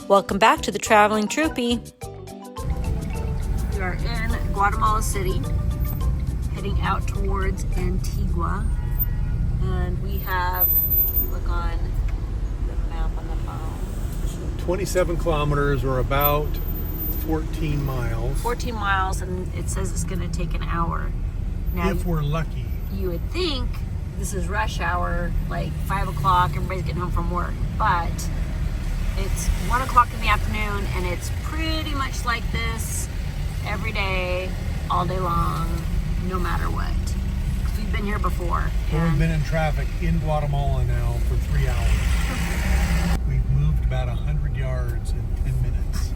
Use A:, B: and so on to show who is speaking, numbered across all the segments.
A: Welcome back to the Traveling Troopy.
B: We are in Guatemala City, heading out towards Antigua. And we have, if you look on the map on the phone,
C: 27 kilometers or about 14 miles.
B: 14 miles, and it says it's going to take an hour. Now,
C: If we're lucky.
B: you would think this is rush hour, like 5 o'clock, everybody's getting home from work. But it's 1 o'clock in the afternoon, and it's pretty much like this every day, all day long, no matter what. 'Cause we've been here before.
C: Well, we've been in traffic in Guatemala now for 3 hours. We've moved about 100 yards in 10 minutes.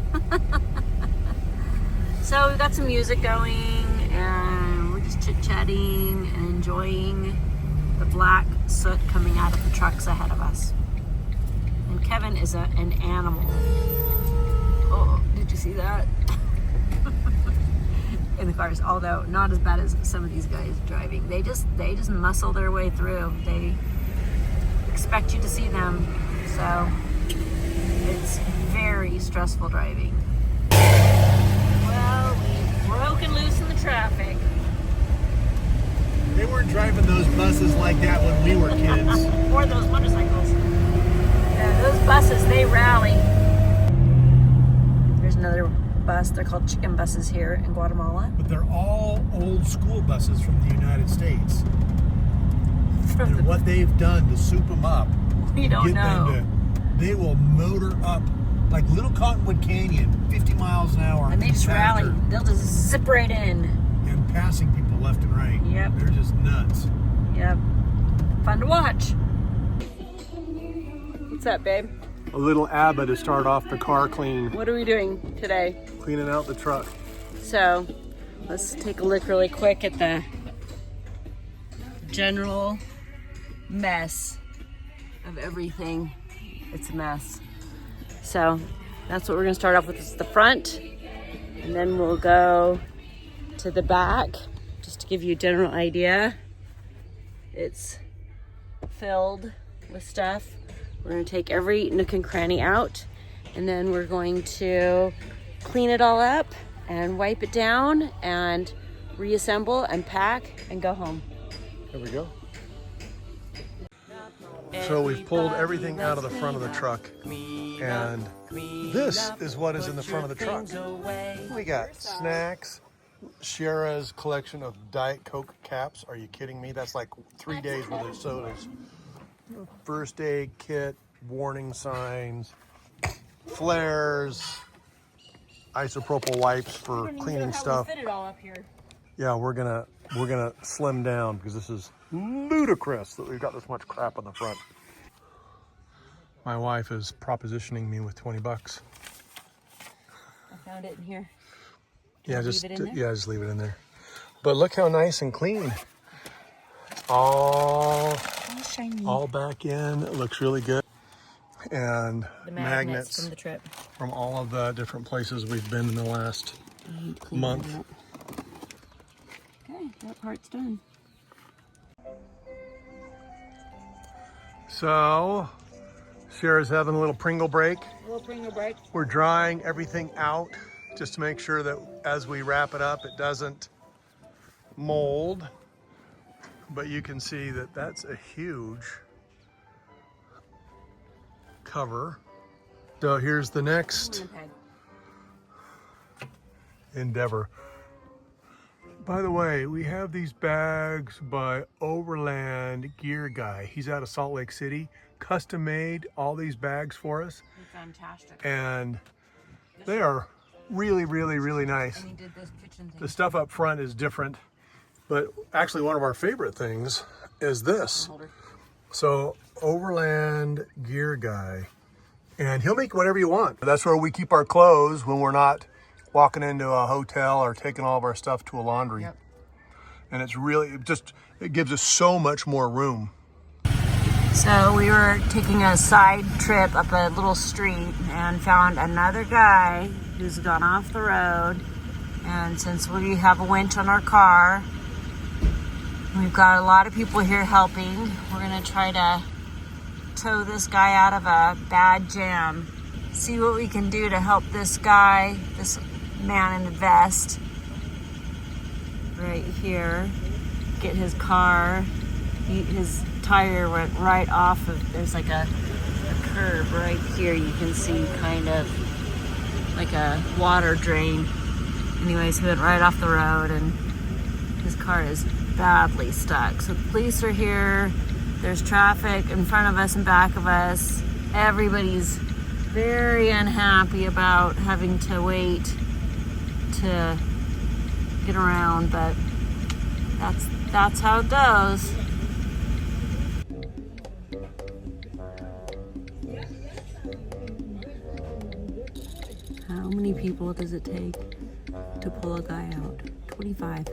B: So we've got some music going, and we're just chit-chatting and enjoying the black soot coming out of the trucks ahead of us. And Kevin is an animal. Oh, did you see that? In the cars, although not as bad as some of these guys driving. They just muscle their way through. They expect you to see them, so it's very stressful driving. Well, we've broken loose in the traffic.
C: They weren't driving those buses like that when we were kids.
B: Or those motorcycles. Yeah, those buses, they rally. There's another bus. They're called chicken buses here in Guatemala.
C: But they're all old school buses from the United States. And what they've done to soup them up,
B: We don't know.
C: They will motor up like Little Cottonwood Canyon, 50 miles an hour.
B: And they just
C: faster,
B: rally. They'll just zip right in.
C: And passing people left and right.
B: Yep.
C: They're just nuts.
B: Yep. Fun to watch. What's up, babe?
C: A little ABBA to start off the car clean.
B: What are we doing today?
C: Cleaning out the truck.
B: So, let's take a look really quick at the general mess of everything. It's a mess. So, that's what we're gonna start off with, is the front. And then we'll go to the back, just to give you a general idea. It's filled with stuff. We're gonna take every nook and cranny out, and then we're going to clean it all up and wipe it down and reassemble and pack and go home.
C: There we go. So we've pulled everything out of the front of the truck, and this is what is in the front of the truck. We got snacks, Shara's collection of Diet Coke caps. Are you kidding me? That's like 3 days worth of sodas. First aid kit, warning signs, flares, isopropyl wipes for cleaning stuff.
B: Fit it all up here.
C: Yeah, we're gonna slim down because this is ludicrous that we've got this much crap on the front. My wife is propositioning me with 20 bucks.
B: I found it in here.
C: Yeah,
B: just leave it in there?
C: just leave it in there. But look how nice and clean. All
B: Shiny.
C: all back in. It looks really good. And
B: The magnets from the trip.
C: from all of the different places we've been in the last month.
B: Okay, that part's done.
C: So, Sarah's having a little Pringle break.
B: A little Pringle break.
C: We're drying everything out just to make sure that as we wrap it up, it doesn't mold. But you can see that that's a huge cover. So here's the next endeavor. By the way, we have these bags by Overland Gear Guy. He's out of Salt Lake City, custom made all these bags for us.
B: Fantastic.
C: And they are really, really, really nice.
B: And he did this kitchen thing.
C: The stuff up front is different, but actually one of our favorite things is this. So Overland Gear Guy, and he'll make whatever you want. That's where we keep our clothes when we're not walking into a hotel or taking all of our stuff to a laundry.
B: Yep.
C: And it's really, it gives us so much more room.
B: So we were taking a side trip up a little street and found another guy who's gone off the road. And since we have a winch on our car, we've got a lot of people here helping. We're gonna try to tow this guy out of a bad jam. see what we can do to help this guy, this man in the vest, right here, get his car. His tire went right off of, there's like a curb right here. You can see kind of like a water drain. Anyways, he went right off the road and his car is badly stuck. So the police are here. There's traffic in front of us and back of us. Everybody's very unhappy about having to wait to get around, but that's how it goes. How many people does it take to pull a guy out? 25.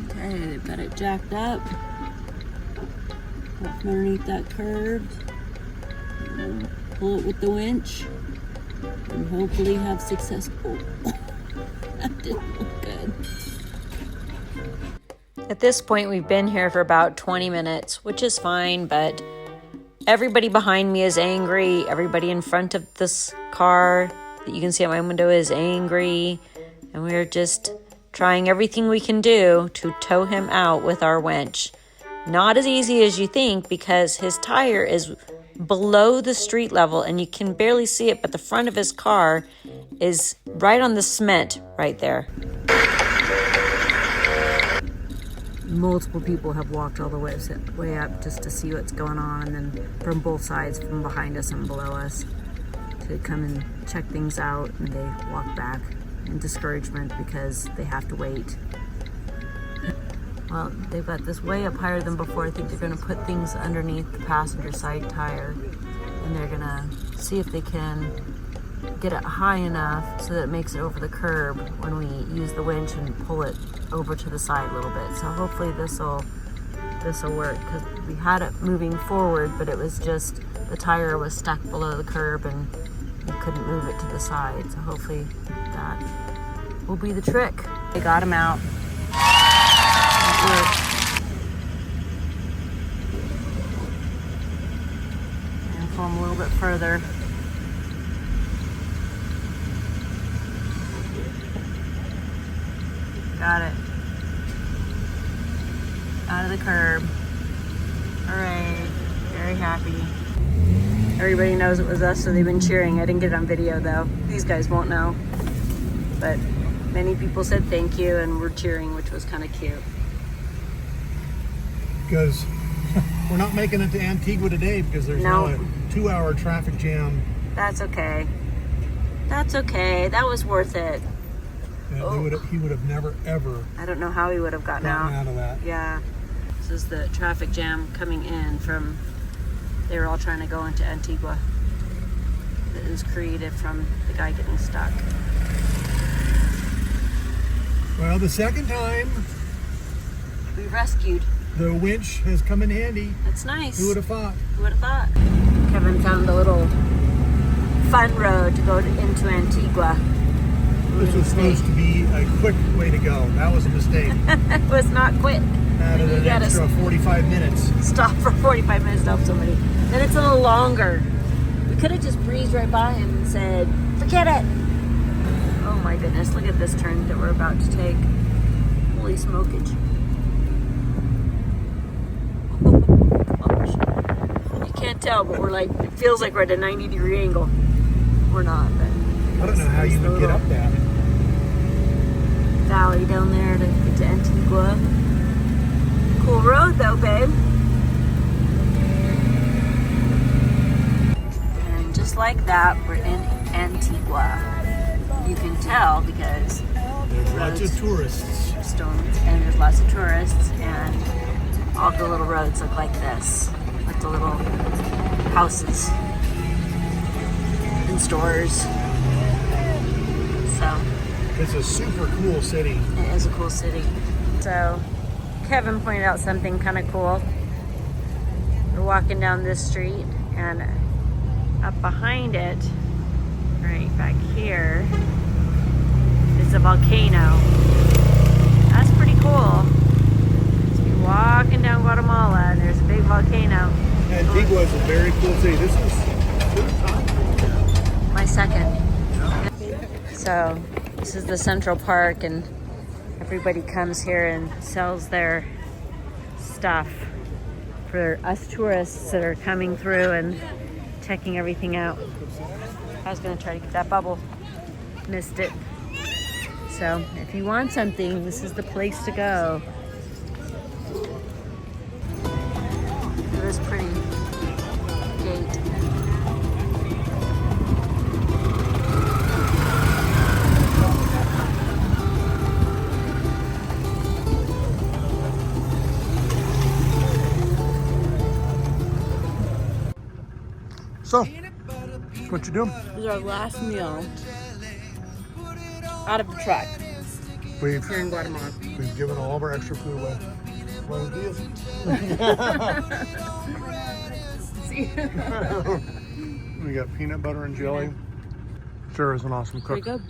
B: Okay, they've got it jacked up. Up from underneath that curb. Pull it with the winch. And hopefully have success. Oh, that didn't look good.
A: At this point, we've been here for about 20 minutes, which is fine, but everybody behind me is angry. Everybody in front of this car that you can see out my window is angry. And we're just trying everything we can do to tow him out with our winch. Not as easy as you think because his tire is below the street level and you can barely see it, but the front of his car is right on the cement right there.
B: Multiple people have walked all the way up just to see what's going on, and then from both sides, from behind us and below us, to come and check things out, and they walk back in discouragement because they have to wait. Well, they've got this way up higher than before. I think they're going to put things underneath the passenger side tire, and they're going to see if they can get it high enough so that it makes it over the curb when we use the winch and pull it over to the side a little bit. So hopefully this will work, because we had it moving forward, but it was just the tire was stuck below the curb and we couldn't move it to the side. So hopefully that will be the trick. They got him out. It worked. And pull him a little bit further. Got it. Out of the curb. All right. Very happy. Everybody knows it was us, so they've been cheering. I didn't get it on video, though. These guys won't know. But many people said thank you and were cheering, which was kind of cute.
C: Because we're not making it to Antigua today because there's now a 2-hour traffic jam.
B: That's okay. That's okay. That was worth it.
C: Yeah, he would have never, ever...
B: I don't know how he would have gotten out
C: of that.
B: Yeah. This is the traffic jam coming in from... They were all trying to go into Antigua. It was created from the guy getting stuck.
C: Well, the second time...
B: We rescued.
C: The winch has come in handy.
B: That's nice.
C: Who would have thought?
B: Who would have thought? Kevin found a little fun road to go into Antigua.
C: This was supposed to be a quick way to go. That was a mistake.
B: It was not quick.
C: Added an extra 45 minutes.
B: Stop for 45 minutes to help somebody. Then it's a little longer. We could have just breezed right by him and said, forget it. Oh my goodness, look at this turn that we're about to take. Holy smokage. Oh gosh. You can't tell, but we're like, it feels like we're at a 90-degree angle. We're not, but
C: I don't know how you would get up that.
B: Valley down there to get to Antigua. Cool road though, babe. And just like that, we're in Antigua. You can tell because
C: there's lots of tourists.
B: Stones, and there's lots of tourists, and all the little roads look like this, like the little houses and stores. So
C: it's a super cool city.
B: It is a cool city. So Kevin pointed out something kind of cool. We're walking down this street, and up behind it, right back here, is a volcano. That's pretty cool. Just be walking down Guatemala, and there's a big volcano.
C: Antigua is a very cool city. This is
A: My second. So this is the Central Park, and everybody comes here and sells their stuff for us tourists that are coming through and checking everything out. I was gonna try to get that bubble, missed it. So if you want something, this is the place to go. Look at this pretty gate.
C: so. What you doing?
B: This is our last meal out of the truck
C: We've
B: here in Guatemala.
C: given all of our extra food away. Buenos dias. We got peanut butter and jelly. Sarah's an awesome cook.
B: Pretty good.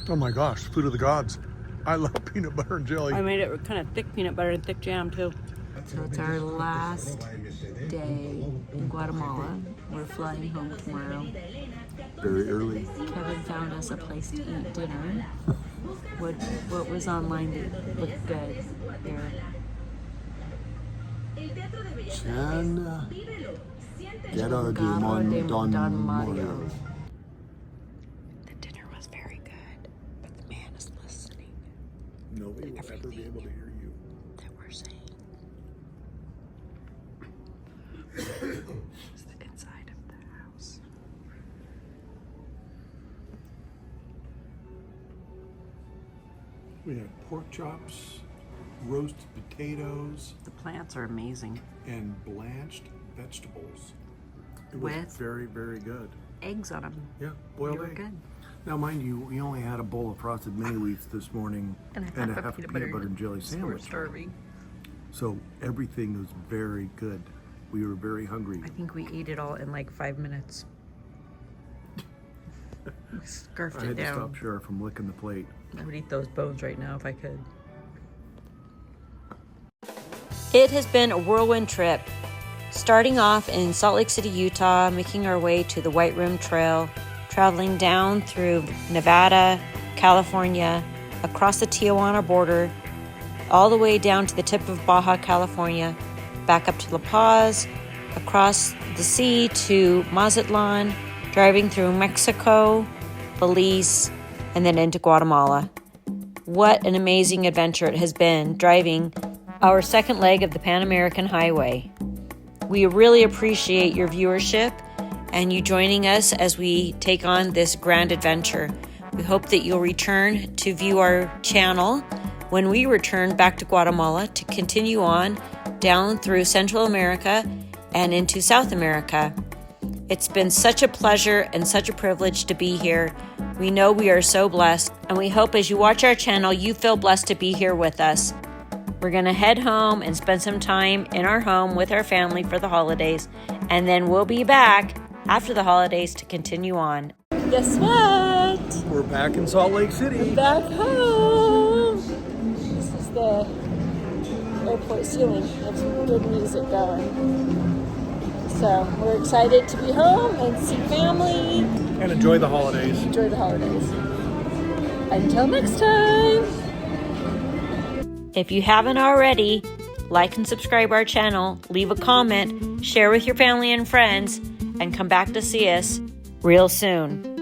C: Oh my gosh, food of the gods. I love peanut butter and jelly.
B: I made it with kind of thick peanut butter and thick jam too. So it's our last day in Guatemala. We're flying home tomorrow.
C: Very early.
B: Kevin found us a place to eat dinner. What was online that looked good here?
D: San Guerra de
B: Don Mario.
D: Mario.
B: The dinner was very good, but the man is listening
C: Nobody will ever be able to hear you.
B: that we're saying. It's the inside of the house.
C: We had pork chops, roasted potatoes,
B: The plants are amazing.
C: and blanched vegetables. It was
B: With?
C: very, very good.
B: Eggs on them.
C: Yeah,
B: They
C: boiled
B: were
C: egg.
B: good.
D: Now, mind you, we only had a bowl of frosted mini wheats this morning
B: And a half a peanut butter
D: and jelly
B: So we're
D: sandwich.
B: starving.
D: So everything was very good. We were very hungry.
B: I think we ate it all in like 5 minutes. We scarfed
D: I
B: it
D: had to
B: down.
D: stop Sheriff from licking the plate.
B: I would eat those bones right now if I could.
A: It has been a whirlwind trip. Starting off in Salt Lake City, Utah, making our way to the White Rim Trail, traveling down through Nevada, California, across the Tijuana border, all the way down to the tip of Baja California, back up to La Paz, across the sea to Mazatlan, driving through Mexico, Belize, and then into Guatemala. What an amazing adventure it has been driving our second leg of the Pan American Highway. We really appreciate your viewership and you joining us as we take on this grand adventure. We hope that you'll return to view our channel when we return back to Guatemala to continue on down through Central America and into South America. It's been such a pleasure and such a privilege to be here. We know we are so blessed, and we hope as you watch our channel, you feel blessed to be here with us. We're going to head home and spend some time in our home with our family for the holidays, and then we'll be back after the holidays to continue on. Guess what?
C: We're back in Salt Lake City.
A: Back home. This is the airport ceiling. There's some good music going. So we're excited to be home and see family.
C: And enjoy the holidays.
A: Enjoy the holidays. Until next time. If you haven't already, like and subscribe our channel, leave a comment, share with your family and friends, and come back to see us real soon.